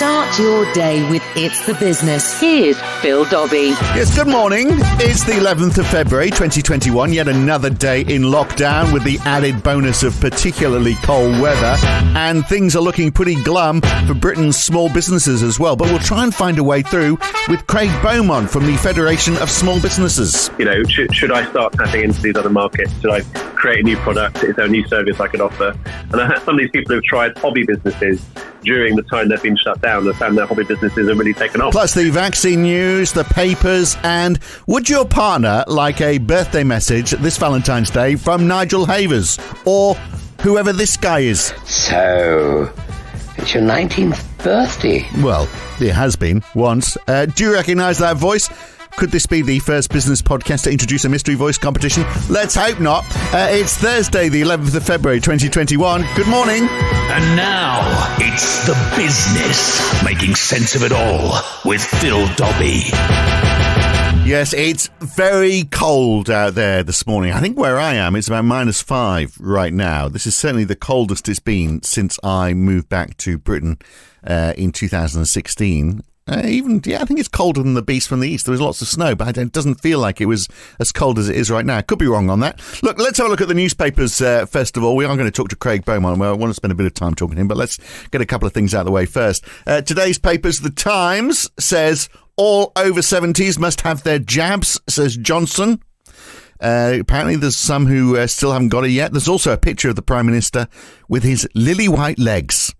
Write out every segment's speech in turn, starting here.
Start your day with It's the Business. Here's Phil Dobbie. Yes, good morning. It's the 11th of February 2021, yet another day in lockdown with the added bonus of particularly cold weather, and things are looking pretty glum for Britain's small businesses as well. But we'll try and find a way through with Craig Beaumont from the Federation of Small Businesses. You know, should I start tapping into these other markets? Should I create a new product? Is there a new service I could offer? And I had some of these people who've tried hobby businesses during the time they've been shut down and found their hobby businesses have really taken off. Plus the vaccine news, the papers, and would your partner like a birthday message this Valentine's Day from Nigel Havers or whoever this guy is? So, it's your 19th birthday. Well, it has been once. Do you recognise that voice? Could this be the first business podcast to introduce a mystery voice competition? Let's hope not. It's Thursday, the 11th of February, 2021. Good morning. And now, it's the business, making sense of it all with Phil Dobbie. Yes, it's very cold out there this morning. I think where I am, it's about -5 right now. This is certainly the coldest it's been since I moved back to Britain in 2016. I think it's colder than the beast from the east. There was lots of snow, but it doesn't feel like it was as cold as it is right now. Could be wrong on that. Look, let's have a look at the newspapers first of all. We are going to talk to Craig Beaumont. Well, I want to spend a bit of time talking to him, but let's get a couple of things out of the way first. Today's papers, The Times says all over 70s must have their jabs, says Johnson. Apparently there's some who still haven't got it yet. There's also a picture of the Prime Minister with his lily white legs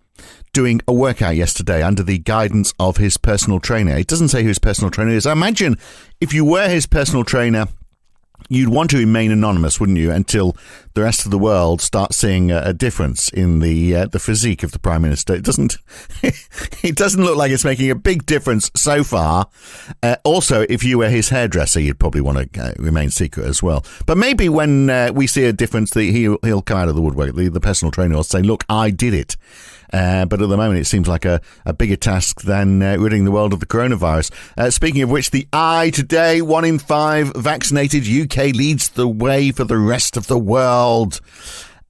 doing a workout yesterday under the guidance of his personal trainer. It doesn't say who his personal trainer is. I imagine if you were his personal trainer, you'd want to remain anonymous, wouldn't you, until the rest of the world starts seeing a difference in the physique of the Prime Minister. It doesn't look like it's making a big difference so far. Also, if you were his hairdresser, you'd probably want to remain secret as well. But maybe when we see a difference, he'll come out of the woodwork. The personal trainer will say, look, I did it. But at the moment, it seems like a bigger task than ridding the world of the coronavirus. Speaking of which, the Eye today, 1 in 5 vaccinated. UK leads the way for the rest of the world.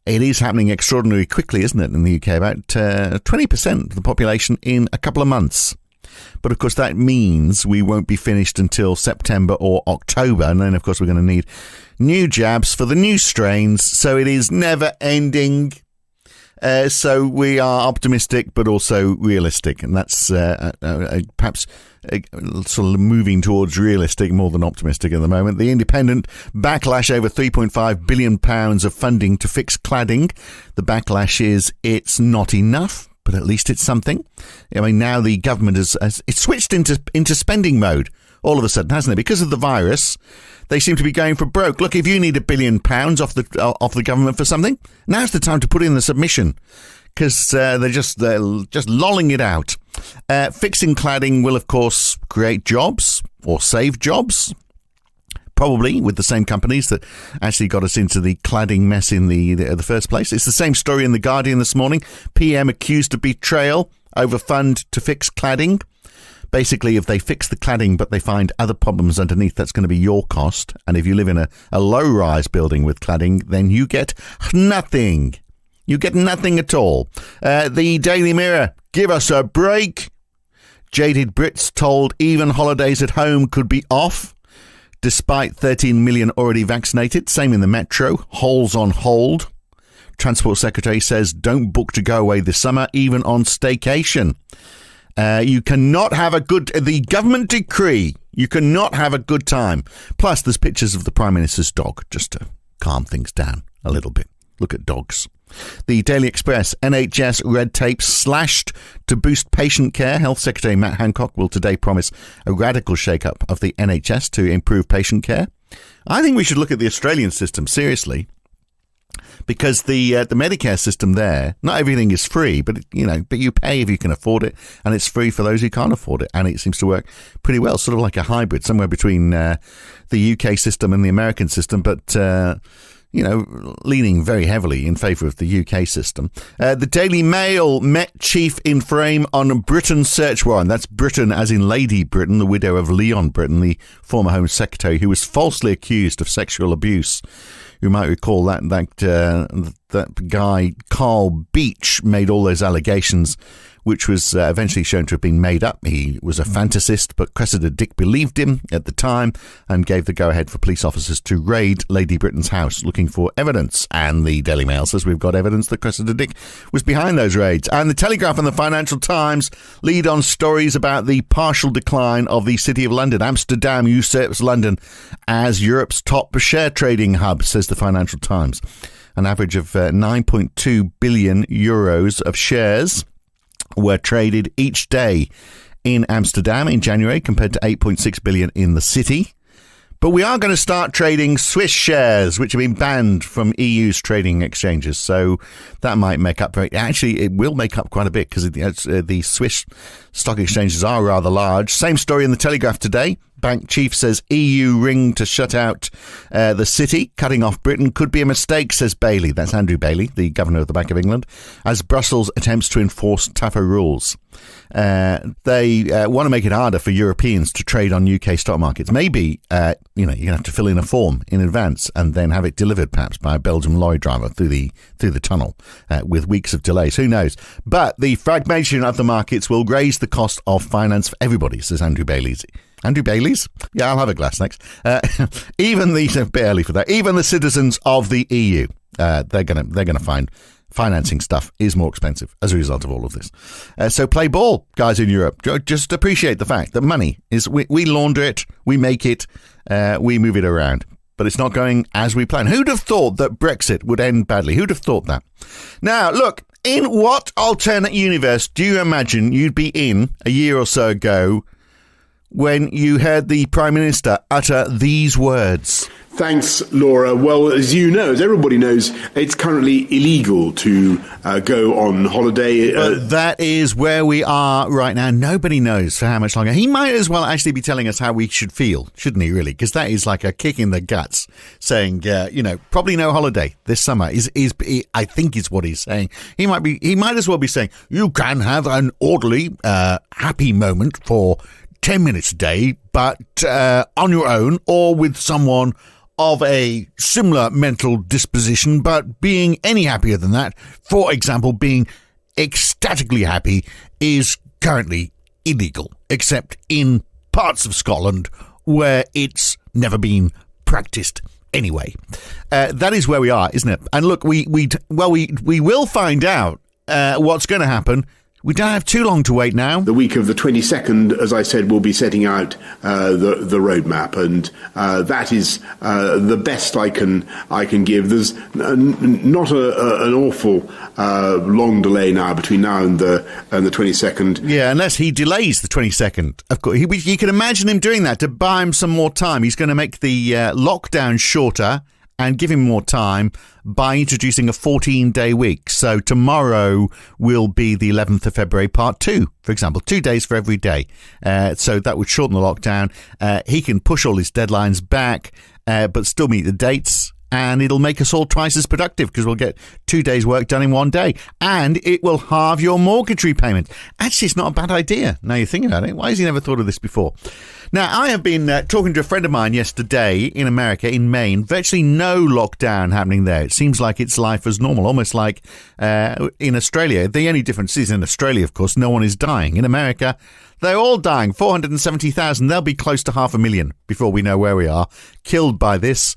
It is happening extraordinarily quickly, isn't it, in the UK? About 20% of the population in a couple of months. But, of course, that means we won't be finished until September or October. And then, of course, we're going to need new jabs for the new strains. So it is never ending. So we are optimistic, but also realistic. And that's perhaps sort of moving towards realistic more than optimistic at the moment. The Independent, backlash over £3.5 billion of funding to fix cladding. The backlash is it's not enough, but at least it's something. I mean, now the government has it's switched into spending mode all of a sudden, hasn't it? Because of the virus, they seem to be going for broke. Look, if you need £1 billion off the government for something, now's the time to put in the submission, because they're just lolling it out. Fixing cladding will, of course, create jobs or save jobs, probably with the same companies that actually got us into the cladding mess in the first place. It's the same story in The Guardian this morning. PM accused of betrayal over fund to fix cladding. Basically, if they fix the cladding but they find other problems underneath, that's going to be your cost. And if you live in a low-rise building with cladding, then you get nothing. You get nothing at all. The Daily Mirror, give us a break. Jaded Brits told even holidays at home could be off, despite 13 million already vaccinated. Same in the Metro, holes on hold. Transport Secretary says don't book to go away this summer, even on staycation. You cannot have the government decree, you cannot have a good time. Plus, there's pictures of the Prime Minister's dog, just to calm things down a little bit. Look at dogs. The Daily Express, NHS red tape slashed to boost patient care. Health Secretary Matt Hancock will today promise a radical shake-up of the NHS to improve patient care. I think we should look at the Australian system seriously, because the Medicare system there, not everything is free, but you pay if you can afford it, and it's free for those who can't afford it, and it seems to work pretty well, sort of like a hybrid, somewhere between the UK system and the American system, but leaning very heavily in favour of the UK system. The Daily Mail, Met chief in frame on Britain search warrant. That's Britain as in Lady Britain, the widow of Leon Britton, the former Home Secretary, who was falsely accused of sexual abuse. You might recall that guy, Carl Beach, made all those allegations which was eventually shown to have been made up. He was a fantasist, but Cressida Dick believed him at the time and gave the go-ahead for police officers to raid Lady Britain's house looking for evidence. And the Daily Mail says we've got evidence that Cressida Dick was behind those raids. And the Telegraph and the Financial Times lead on stories about the partial decline of the City of London. Amsterdam usurps London as Europe's top share trading hub, says the Financial Times. An average of 9.2 billion euros of shares were traded each day in Amsterdam in January, compared to 8.6 billion in the city. But we are going to start trading Swiss shares, which have been banned from EU's trading exchanges. So that might make up for it. Actually, it will make up quite a bit because the Swiss stock exchanges are rather large. Same story in the Telegraph today. Bank chief says EU ring to shut out the city. Cutting off Britain could be a mistake, says Bailey. That's Andrew Bailey, the governor of the Bank of England, as Brussels attempts to enforce tougher rules. They want to make it harder for Europeans to trade on UK stock markets. Maybe, you're going to have to fill in a form in advance and then have it delivered perhaps by a Belgian lorry driver through the tunnel with weeks of delays. Who knows? But the fragmentation of the markets will raise the cost of finance for everybody, says Andrew Bailey. Andrew Bailey's? Yeah, I'll have a glass next. Even the bit early for that. Even the citizens of the EU, they're gonna find financing stuff is more expensive as a result of all of this. So play ball, guys in Europe. Just appreciate the fact that money is we launder it, we make it, we move it around. But it's not going as we plan. Who'd have thought that Brexit would end badly? Who'd have thought that? Now, look, in what alternate universe do you imagine you'd be in a year or so ago when you heard the Prime Minister utter these words? Thanks, Laura. Well, as you know, as everybody knows, it's currently illegal to go on holiday. But that is where we are right now. Nobody knows for how much longer. He might as well actually be telling us how we should feel, shouldn't he, really? Because that is like a kick in the guts, saying, probably no holiday this summer, I think is what he's saying. He might as well be saying, you can have an orderly, happy moment for 10 minutes a day, but on your own or with someone of a similar mental disposition, but being any happier than that, for example, being ecstatically happy, is currently illegal, except in parts of Scotland where it's never been practiced anyway. That is where we are, isn't it? And look, we will find out what's going to happen. We don't have too long to wait now. The week of the 22nd, as I said, we'll be setting out the roadmap, and that is the best I can give. There's not an awful long delay now between now and the 22nd. Yeah, unless he delays the 22nd. Of course, you can imagine him doing that to buy him some more time. He's going to make the lockdown shorter and give him more time by introducing a 14-day week. So tomorrow will be the 11th of February, part 2, for example, 2 days for every day. So that would shorten the lockdown. He can push all his deadlines back, but still meet the dates. And it'll make us all twice as productive because we'll get 2 days' work done in 1 day. And it will halve your mortgage repayment. Actually, it's not a bad idea. Now you're thinking about it. Why has he never thought of this before? Now, I have been talking to a friend of mine yesterday in America, in Maine. Virtually no lockdown happening there. It seems like it's life as normal, almost like in Australia. The only difference is in Australia, of course, no one is dying. In America, they're all dying. 470,000. They'll be close to 500,000 before we know where we are, killed by this.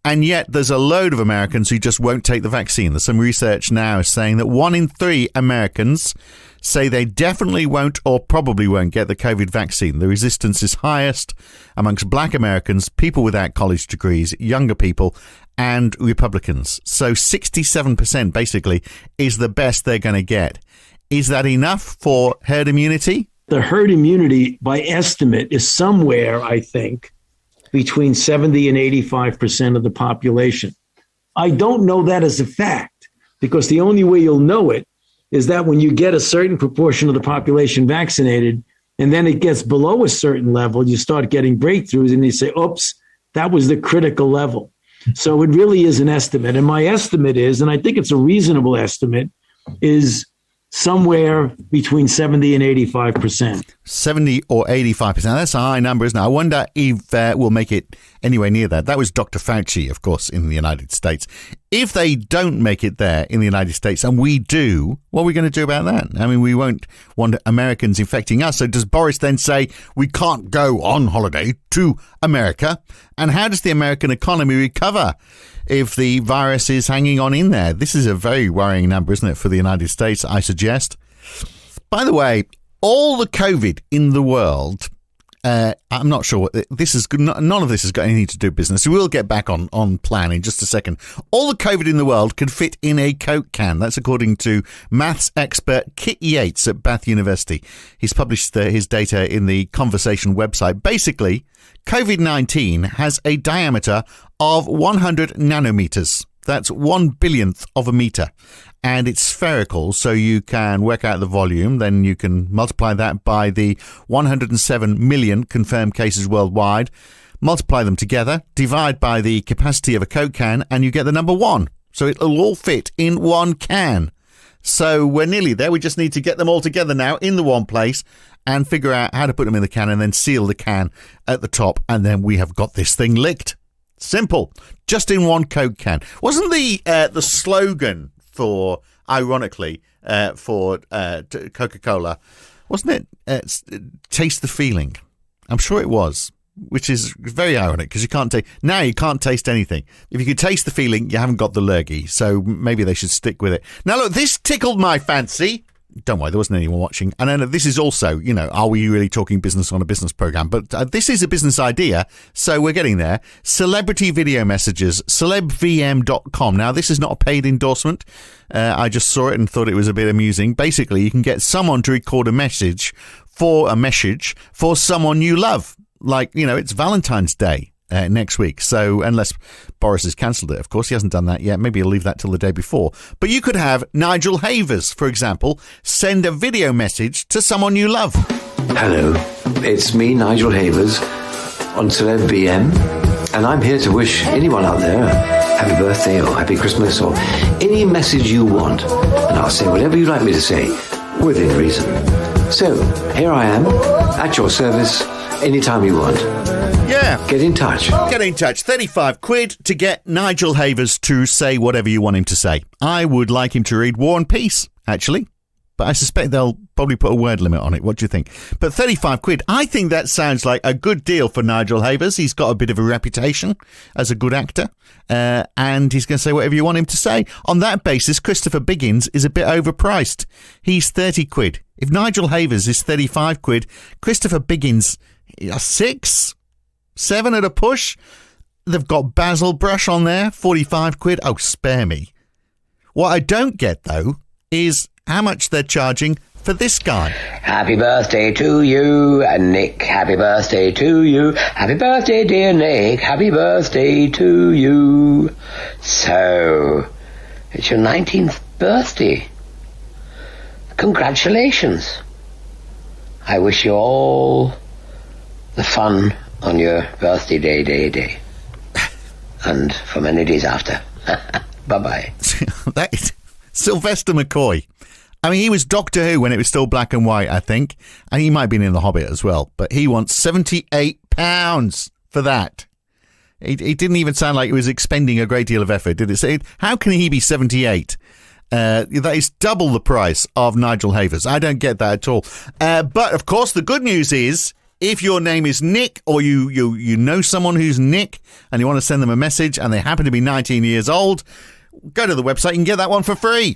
And yet there's a load of Americans who just won't take the vaccine. There's some research now saying that 1 in 3 Americans say they definitely won't or probably won't get the COVID vaccine. The resistance is highest amongst black Americans, people without college degrees, younger people, and Republicans. So 67% basically is the best they're going to get. Is that enough for herd immunity? The herd immunity, by estimate, is somewhere, I think, between 70 and 85% of the population. I don't know that as a fact, because the only way you'll know it is that when you get a certain proportion of the population vaccinated, and then it gets below a certain level, you start getting breakthroughs, and you say, oops, that was the critical level. So it really is an estimate. And my estimate is, and I think it's a reasonable estimate, is somewhere between 70 and 85%. 70 or 85%. That's a high number, isn't it? I wonder if we'll make it anywhere near that. That was Dr. Fauci, of course, in the United States. If they don't make it there in the United States and we do, what are we going to do about that? I mean, we won't want Americans infecting us. So does Boris then say we can't go on holiday to America? And how does the American economy recover if the virus is hanging on in there? This is a very worrying number, isn't it, for the United States, I suggest. By the way, all the COVID in the world, I'm not sure what this is. None of this has got anything to do with business. We'll get back on plan in just a second. All the COVID in the world can fit in a Coke can. That's according to maths expert Kit Yates at Bath University. He's published his data in the Conversation website. Basically, COVID-19 has a diameter of 100 nanometers. That's 1/1000th of a meter. And it's spherical, so you can work out the volume. Then you can multiply that by the 107 million confirmed cases worldwide, multiply them together, divide by the capacity of a Coke can, and you get the number 1. So it'll all fit in one can. So we're nearly there. We just need to get them all together now in the one place and figure out how to put them in the can and then seal the can at the top. And then we have got this thing licked. Simple. Just in one Coke can. Wasn't the slogan for, ironically, for Coca-Cola, wasn't it taste the feeling? I'm sure it was, which is very ironic because you can't taste anything. If you could taste the feeling, you haven't got the lurgy. So maybe they should stick with it. Now, look, this tickled my fancy. Don't worry, there wasn't anyone watching. And then this is also, are we really talking business on a business program? But this is a business idea, so we're getting there. Celebrity video messages, celebvm.com. Now, this is not a paid endorsement. I just saw it and thought it was a bit amusing. Basically, you can get someone to record a message for someone you love. Like, it's Valentine's Day. Next week. So unless Boris has cancelled it, of course, he hasn't done that yet. Maybe he'll leave that till the day before. But you could have Nigel Havers, for example, send a video message to someone you love. Hello, it's me, Nigel Havers, on Celeb VM, and I'm here to wish anyone out there a happy birthday or happy Christmas or any message you want. And I'll say whatever you'd like me to say, within reason. So, here I am, at your service, anytime you want. Yeah. Get in touch. 35 quid to get Nigel Havers to say whatever you want him to say. I would like him to read War and Peace, actually. But I suspect they'll probably put a word limit on it. What do you think? But 35 quid, I think that sounds like a good deal for Nigel Havers. He's got a bit of a reputation as a good actor. And he's going to say whatever you want him to say. On that basis, Christopher Biggins is a bit overpriced. He's 30 quid. If Nigel Havers is 35 quid, Christopher Biggins is 6? 7 at a push. They've got Basil Brush on there, 45 quid. Oh, spare me. What I don't get, though, is how much they're charging for this guy. Happy birthday to you, Nick. Happy birthday to you. Happy birthday, dear Nick. Happy birthday to you. So, it's your 19th birthday. Congratulations. I wish you all the fun on your birthday day. And for many days after. Bye-bye. That is Sylvester McCoy. I mean, he was Doctor Who when it was still black and white, I think. And he might have been in The Hobbit as well. But he wants £78 for that. He didn't even sound like he was expending a great deal of effort, did it? So how can he be 78? That is double the price of Nigel Havers. I don't get that at all. But, of course, the good news is, if your name is Nick or you know someone who's Nick and you want to send them a message and they happen to be 19 years old, go to the website and get that one for free.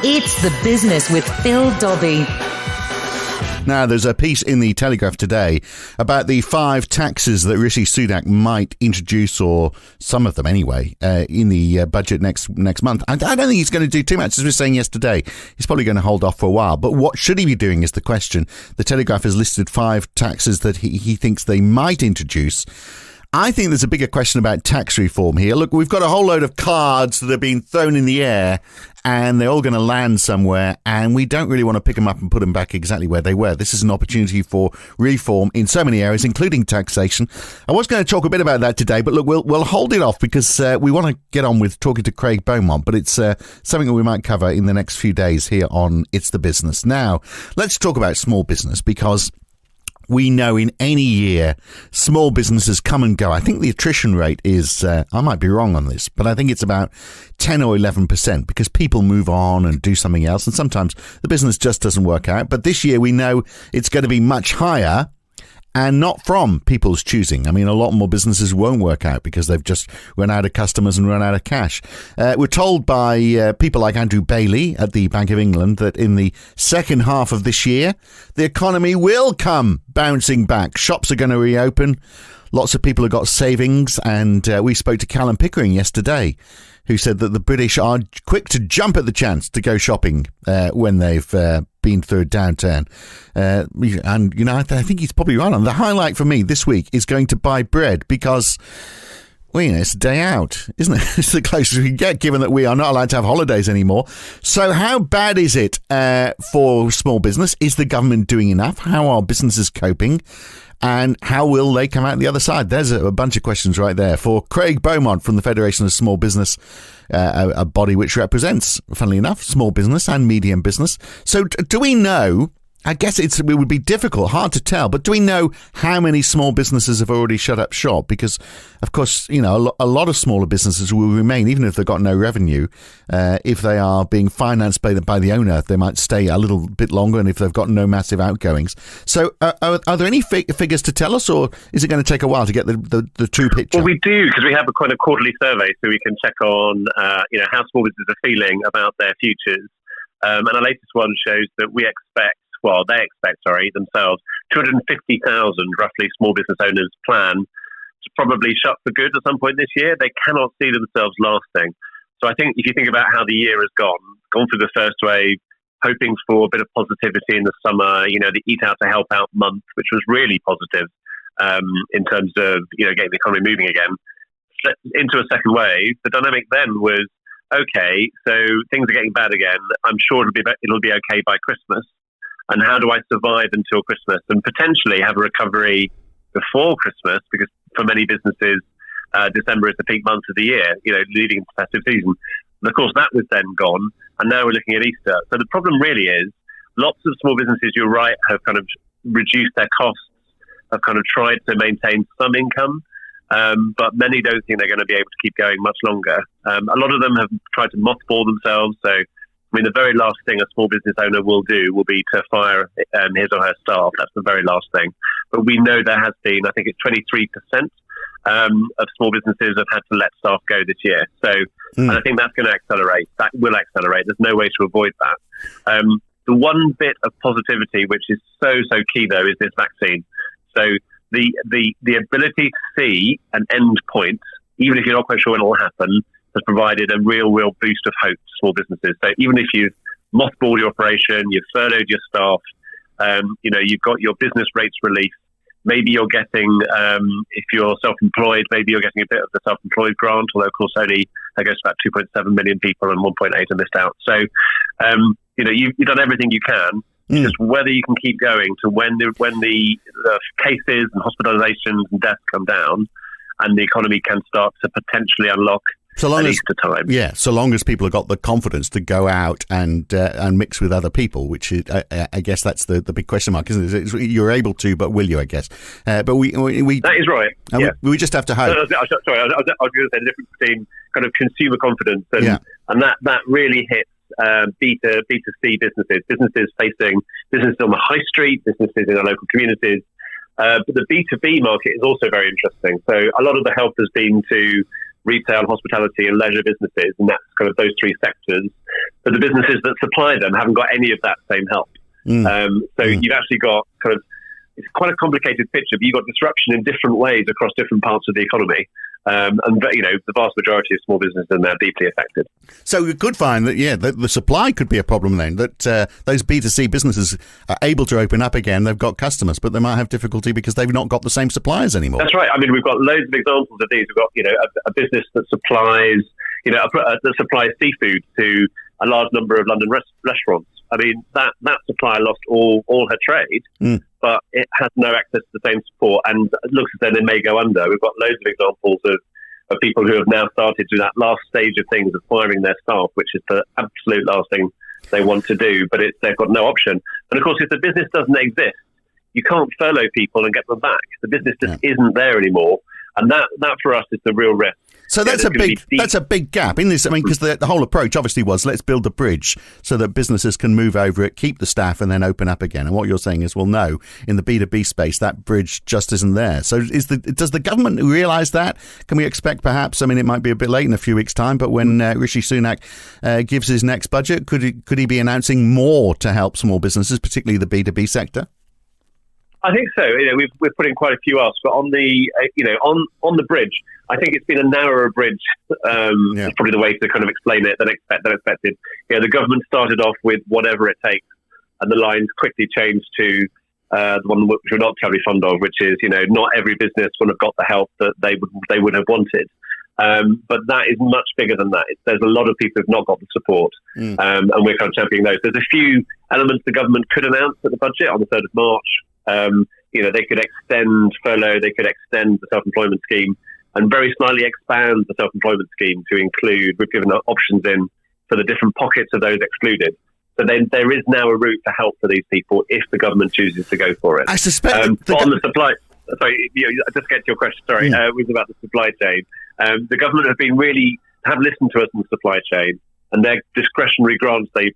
It's The Business with Phil Dobbie. Now, there's a piece in the Telegraph today about the 5 taxes that Rishi Sunak might introduce, or some of them anyway, in the budget next month. I don't think he's going to do too much, as we were saying yesterday. He's probably going to hold off for a while. But what should he be doing is the question. The Telegraph has listed 5 taxes that he thinks they might introduce. I think there's a bigger question about tax reform here. Look, we've got a whole load of cards that have been thrown in the air and they're all going to land somewhere, and we don't really want to pick them up and put them back exactly where they were. This is an opportunity for reform in so many areas, including taxation. I was going to talk a bit about that today, but look, we'll hold it off because we want to get on with talking to Craig Beaumont, but it's something that we might cover in the next few days here on It's the Business. Now, let's talk about small business, because we know in any year, small businesses come and go. I think the attrition rate is, I might be wrong on this, but I think it's about 10 or 11% because people move on and do something else. And sometimes the business just doesn't work out. But this year we know it's going to be much higher. And not from people's choosing. I mean, a lot more businesses won't work out because they've just run out of customers and run out of cash. We're told by people like Andrew Bailey at the Bank of England that in the second half of this year, the economy will come bouncing back. Shops are going to reopen. Lots of people have got savings. And we spoke to Callum Pickering yesterday, who said that the British are quick to jump at the chance to go shopping when they've been through a downturn. And, you know, I think he's probably right on. The highlight for me this week is going to buy bread because, well, you know, it's a day out, isn't it? It's the closest we can get, given that we are not allowed to have holidays anymore. So how bad is it for small business? Is the government doing enough? How are businesses coping? And how will they come out the other side? There's a bunch of questions right there for Craig Beaumont from the Federation of Small Business, a body which represents, funnily enough, small business and medium business. So do we know, I guess it would be difficult, hard to tell, but do we know how many small businesses have already shut up shop? Because, of course, you know, a lot of smaller businesses will remain, even if they've got no revenue. If they are being financed by the owner, they might stay a little bit longer, and if they've got no massive outgoings. So are there any figures to tell us, or is it going to take a while to get the true picture? Well, we do, because we have a kind of quarterly survey, so we can check on how small businesses are feeling about their futures. And our latest one shows that they expect themselves, 250,000 roughly small business owners plan to probably shut for good at some point this year. They cannot see themselves lasting. So I think if you think about how the year has gone through the first wave, hoping for a bit of positivity in the summer, you know, the Eat Out to Help Out month, which was really positive in terms of, you know, getting the economy moving again, into a second wave. The dynamic then was, okay, so things are getting bad again. I'm sure it'll be okay by Christmas. And how do I survive until Christmas and potentially have a recovery before Christmas? Because for many businesses, December is the peak month of the year, you know, leading into festive season. And of course, that was then gone. And now we're looking at Easter. So the problem really is lots of small businesses, you're right, have kind of reduced their costs, have kind of tried to maintain some income. But many don't think they're going to be able to keep going much longer. A lot of them have tried to mothball themselves. So, I mean, the very last thing a small business owner will do will be to fire his or her staff. That's the very last thing. But we know there has been, I think it's 23% of small businesses have had to let staff go this year. So, and I think that's going to accelerate. That will accelerate. There's no way to avoid that. The one bit of positivity, which is so key, though, is this vaccine. So the ability to see an end point, even if you're not quite sure when it will happen, has provided a real boost of hope to small businesses. So even if you've mothballed your operation, you've furloughed your staff, you know, you've got your business rates relief, maybe you're getting, if you're self-employed, maybe you're getting a bit of the self-employed grant, although of course only, I guess, about 2.7 million people and 1.8 are missed out. So, you know, you've done everything you can. Just whether you can keep going to when the cases and hospitalizations and deaths come down and the economy can start to potentially unlock at Easter time. Yeah, so long as people have got the confidence to go out and mix with other people, which is, I guess that's the big question mark, isn't it? You're able to, but will you, I guess? But we that is right. Yeah. We just have to hope. Sorry, I was going to say the difference between kind of consumer confidence and that really hits B2C businesses facing businesses on the high street, businesses in our local communities. But the B2B market is also very interesting. So a lot of the help has been to retail, hospitality and leisure businesses, and that's kind of those three sectors. But the businesses that supply them haven't got any of that same help. So you've actually got kind of, it's quite a complicated picture, but you've got disruption in different ways across different parts of the economy. And, you know, the vast majority of small businesses are now deeply affected. So we could find that, the supply could be a problem then, that those B2C businesses are able to open up again. They've got customers, but they might have difficulty because they've not got the same suppliers anymore. That's right. I mean, we've got loads of examples of these. We've got, you know, a business that supplies, you know, that supplies seafood to a large number of London restaurants. I mean, that supplier lost all her trade, but it has no access to the same support, and it looks as though they may go under. We've got loads of examples of people who have now started to do that last stage of things, of firing their staff, which is the absolute last thing they want to do, but they've got no option. And of course, if the business doesn't exist, you can't furlough people and get them back. The business just isn't there anymore. And that for us is the real risk. So that's a big gap in this. I mean, because the whole approach obviously was, let's build a bridge so that businesses can move over it, keep the staff, and then open up again. And what you're saying is, well, no, in the B2B space, that bridge just isn't there. So does the government realise that? Can we expect perhaps, I mean, it might be a bit late in a few weeks' time, but when Rishi Sunak gives his next budget, could he be announcing more to help small businesses, particularly the B2B sector? I think so. We've put in quite a few asks, but on the on the bridge, I think it's been a narrower bridge. Is probably the way to kind of explain it than expected. The government started off with whatever it takes, and the lines quickly changed to the one which we're not terribly fond of, which is not every business would have got the help that they would have wanted. But that is much bigger than that. There's a lot of people who've not got the support, and we're kind of championing those. There's a few elements the government could announce at the budget on the 3rd of March. They could extend furlough, they could extend the self-employment scheme, and very slightly expand the self-employment scheme to include, we've given options in for the different pockets of those excluded. So then there is now a route to help for these people if the government chooses to go for it. I suspect on the supply. Sorry, just get to your question. Sorry, it was about the supply chain. The government have listened to us in the supply chain, and their discretionary grants they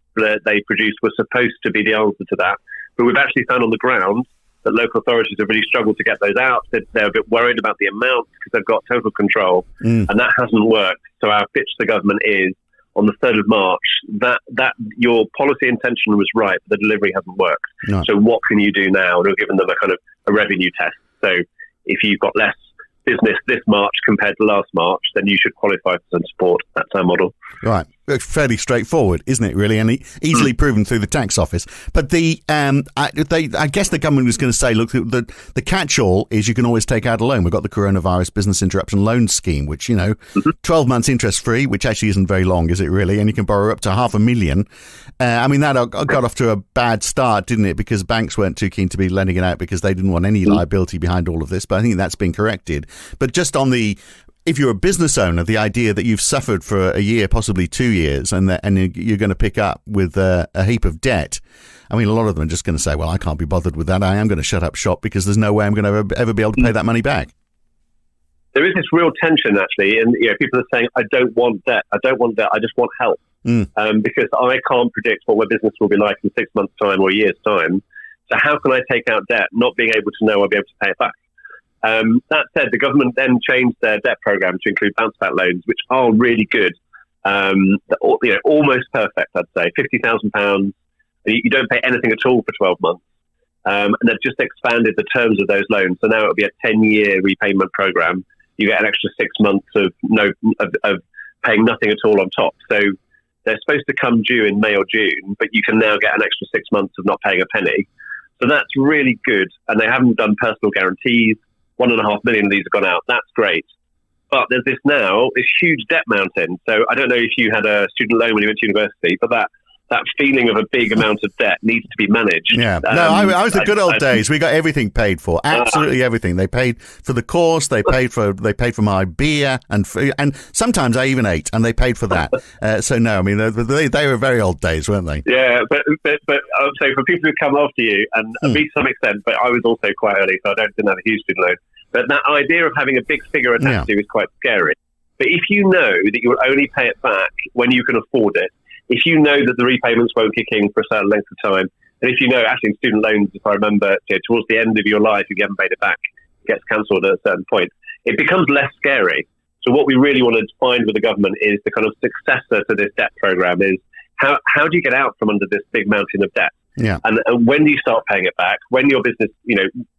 produced were supposed to be the answer to that. But we've actually found on the ground that local authorities have really struggled to get those out. They're a bit worried about the amount because they've got total control, and that hasn't worked. So our pitch to the government is, on the 3rd of March, that your policy intention was right, but the delivery hasn't worked. No. So what can you do now? And we've given them a kind of a revenue test. So if you've got less business this March compared to last March, then you should qualify for some support. That's our model. Right. It's fairly straightforward, isn't it, really? And easily proven through the tax office. But I guess the government was going to say, look, the catch-all is you can always take out a loan. We've got the coronavirus business interruption loan scheme, which, 12 months interest-free, which actually isn't very long, is it really? And you can borrow up to $500,000. That got off to a bad start, didn't it? Because banks weren't too keen to be lending it out because they didn't want any liability behind all of this. But I think that's been corrected. But just on if you're a business owner, the idea that you've suffered for a year, possibly 2 years, and you're going to pick up with a heap of debt, I mean, a lot of them are just going to say, well, I can't be bothered with that. I am going to shut up shop because there's no way I'm going to ever be able to pay that money back. There is this real tension, actually, and people are saying, I don't want debt. I just want help. Because I can't predict what my business will be like in 6 months' time or a year's time. So how can I take out debt, not being able to know I'll be able to pay it back? That said, the government then changed their debt program to include bounce back loans, which are really good. Almost perfect, I'd say. £50,000. You don't pay anything at all for 12 months. And they've just expanded the terms of those loans. So now it'll be a 10-year repayment program. You get an extra 6 months of paying nothing at all on top. So they're supposed to come due in May or June, but you can now get an extra 6 months of not paying a penny. So that's really good. And they haven't done personal guarantees. 1.5 million of these have gone out. That's great. But there's this huge debt mountain. So I don't know if you had a student loan when you went to university, but that feeling of a big amount of debt needs to be managed. Yeah. I was the good old days. We got everything paid for. Absolutely everything. They paid for the course. They paid for my beer and sometimes I even ate, and they paid for that. So no, I mean they were very old days, weren't they? Yeah, but I would say for people who come after you, and me to some extent, but I was also quite early, so I didn't have a huge student loan. But that idea of having a big figure attached to you is quite scary. But if you know that you will only pay it back when you can afford it, if you know that the repayments won't kick in for a certain length of time, and if you know, actually in student loans, if I remember, towards the end of your life, if you haven't paid it back, it gets cancelled at a certain point, it becomes less scary. So what we really want to find with the government is the kind of successor to this debt program is how do you get out from under this big mountain of debt? Yeah. And when do you start paying it back? When your business,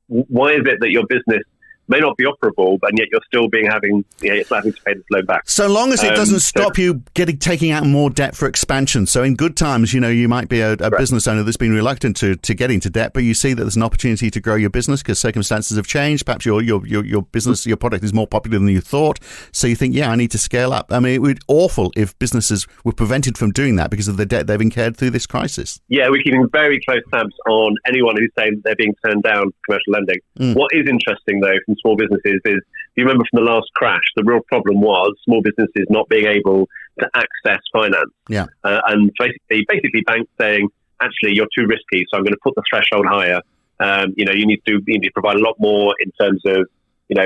why is it that your business may not be operable, and yet you're still having to pay this loan back. So long as it doesn't stop you taking out more debt for expansion. So in good times, you might be a business owner that's been reluctant to get into debt, but you see that there's an opportunity to grow your business because circumstances have changed. Perhaps your business, your product is more popular than you thought. So you think, I need to scale up. I mean, it would be awful if businesses were prevented from doing that because of the debt they've incurred through this crisis. Yeah, we're keeping very close tabs on anyone who's saying they're being turned down for commercial lending. What is interesting, though, from small businesses is, you remember from the last crash, the real problem was small businesses not being able to access finance. Yeah. And basically banks saying, actually, you're too risky, so I'm going to put the threshold higher. You need to provide a lot more in terms of,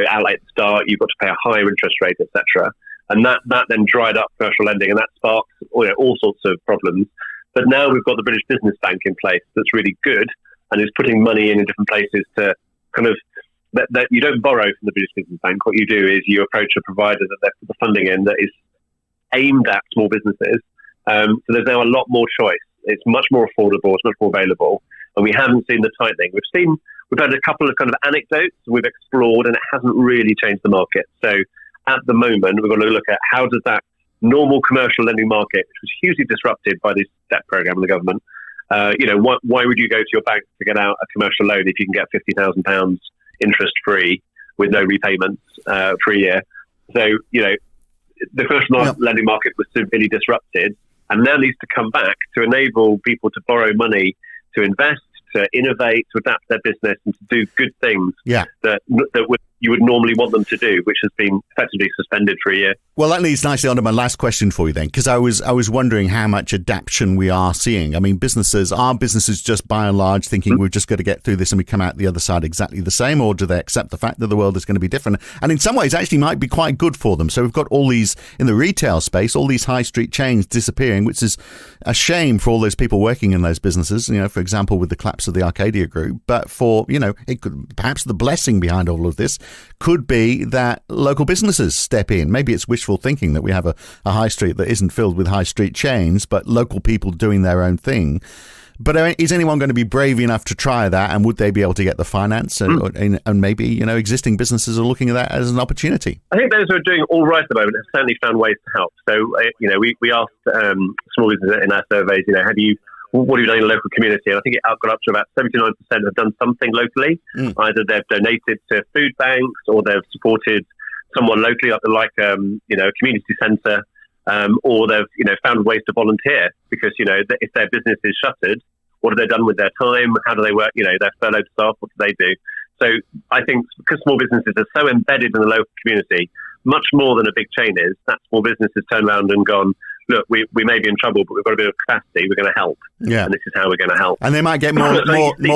outlay at the start. You've got to pay a higher interest rate, etc. And that then dried up commercial lending, and that sparked all sorts of problems. But now we've got the British Business Bank in place that's really good and is putting money in different places to kind of that you don't borrow from the British Business Bank. What you do is you approach a provider that they put the funding in that is aimed at small businesses. So there's now a lot more choice. It's much more affordable. It's much more available, and we haven't seen the tightening. We've had a couple of kind of anecdotes we've explored, and it hasn't really changed the market. So at the moment, we're going to look at how does that normal commercial lending market, which was hugely disrupted by this debt program of the government, why would you go to your bank to get out a commercial loan if you can get £50,000 interest-free with no repayments for a year? So, the commercial lending market was severely disrupted and now needs to come back to enable people to borrow money, to invest, to innovate, to adapt their business and to do good things that you would normally want them to do, which has been effectively suspended for a year. Well, that leads nicely on to my last question for you then, because I was wondering how much adaptation we are seeing. I mean, are businesses just by and large thinking we've just got to get through this and we come out the other side exactly the same, or do they accept the fact that the world is going to be different? And in some ways, actually might be quite good for them. So we've got all these, in the retail space, all these high street chains disappearing, which is a shame for all those people working in those businesses, for example, with the collapse of the Arcadia Group. But it could, perhaps the blessing behind all of this could be that local businesses step in. Maybe it's wishful thinking that we have a high street that isn't filled with high street chains, but local people doing their own thing. But is anyone going to be brave enough to try that? And would they be able to get the finance? And maybe, existing businesses are looking at that as an opportunity. I think those who are doing all right at the moment have certainly found ways to help. So, we asked small businesses in our surveys, what have you done in the local community? And I think it got up to about 79% have done something locally. Either they've donated to food banks or they've supported someone locally, like a community centre, or they've found ways to volunteer because if their business is shuttered, what have they done with their time? How do they work? Their furloughed staff, what do they do? So I think because small businesses are so embedded in the local community, much more than a big chain is, that small business has turned around and gone, look, we may be in trouble, but we've got a bit of capacity. We're going to help. Yeah. And this is how we're going to help. And they might get more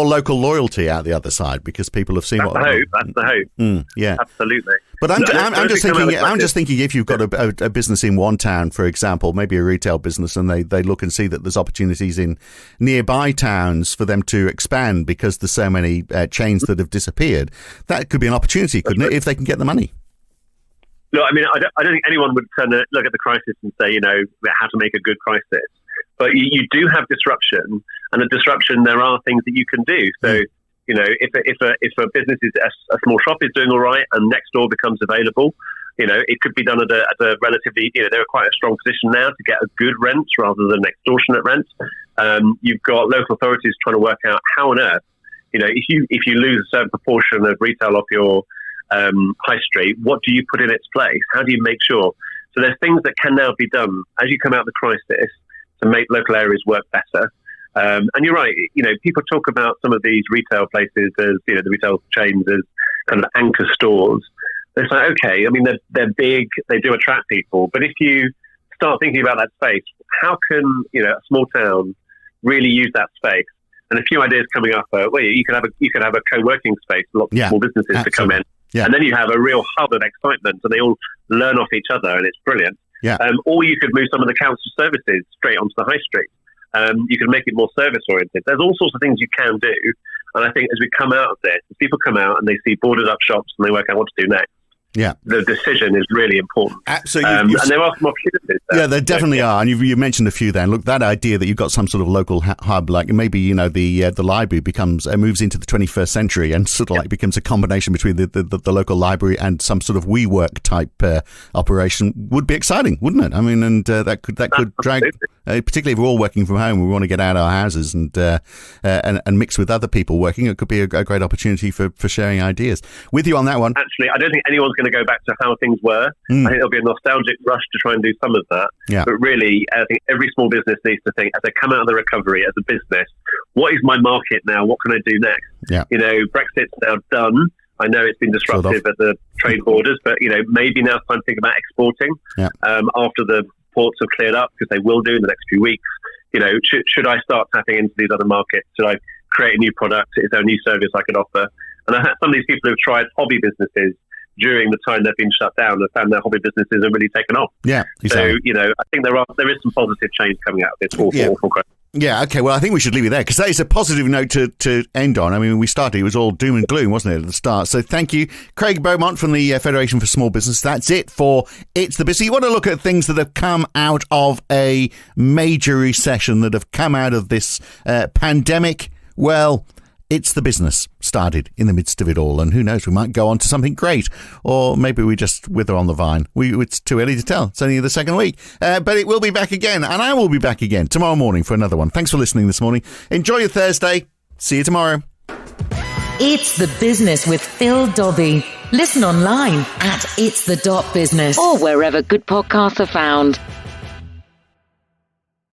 local loyalty out the other side because people have seen That's the hope. Yeah. Absolutely. But I'm just thinking if you've got a business in one town, for example, maybe a retail business, and they look and see that there's opportunities in nearby towns for them to expand because there's so many chains that have disappeared, that could be an opportunity, couldn't it, if they can get the money? Look, I mean, I don't think anyone would look at the crisis and say, how to make a good crisis. But you do have disruption, and at disruption, there are things that you can do. So, if a business is a small shop is doing all right, and next door becomes available, it could be done at a relatively, they're quite a strong position now to get a good rent rather than extortionate rent. You've got local authorities trying to work out how on earth, if you lose a certain proportion of retail off your high street, what do you put in its place? How do you make sure? So there's things that can now be done as you come out of the crisis to make local areas work better. And you're right, people talk about some of these retail places as, the retail chains as kind of anchor stores. It's like, okay, I mean, they're big, they do attract people, but if you start thinking about that space, how can, a small town really use that space? And a few ideas coming up, you could have a co-working space, lots of small businesses to come in. Yeah. And then you have a real hub of excitement and they all learn off each other and it's brilliant. Yeah. Or you could move some of the council services straight onto the high street. You could make it more service oriented. There's all sorts of things you can do. And I think as we come out of this, as people come out and they see boarded up shops and they work out what to do next, the decision is really important. Absolutely. And there are some opportunities there. Yeah, there definitely are. And you mentioned a few then. Look, that idea that you've got some sort of local hub, like maybe, the library moves into the 21st century and sort of like becomes a combination between the local library and some sort of WeWork type operation would be exciting, wouldn't it? I mean, and that could drag, particularly if we're all working from home, we want to get out of our houses and mix with other people working. It could be a great opportunity for sharing ideas. With you on that one. Actually, I don't think anyone's going to go back to how things were. I think there'll be a nostalgic rush to try and do some of that. Yeah. But really, I think every small business needs to think, as they come out of the recovery as a business, what is my market now? What can I do next? Yeah. Brexit's now done. I know it's been disruptive at the trade borders, but, maybe now it's time to think about exporting after the ports have cleared up, because they will do in the next few weeks. Should I start tapping into these other markets? Should I create a new product. Is there a new service I could offer? And some of these people have tried hobby businesses during the time they've been shut down and found their hobby businesses have really taken off. Yeah, exactly. So, I think there is some positive change coming out of this awful crisis. Yeah, okay, well, I think we should leave it there because that is a positive note to end on. I mean, when we started, it was all doom and gloom, wasn't it, at the start? So thank you, Craig Beaumont from the Federation for Small Business. That's it for It's the Business. You want to look at things that have come out of a major recession, that have come out of this pandemic. Well, It's the Business started in the midst of it all, and who knows, we might go on to something great, or maybe we just wither on the vine. It's too early to tell. It's only the second week, but it will be back again, and I will be back again tomorrow morning for another one. Thanks for listening this morning. Enjoy your Thursday. See you tomorrow. It's the Business with Phil Dobbie. Listen online at itsthe.business or wherever good podcasts are found.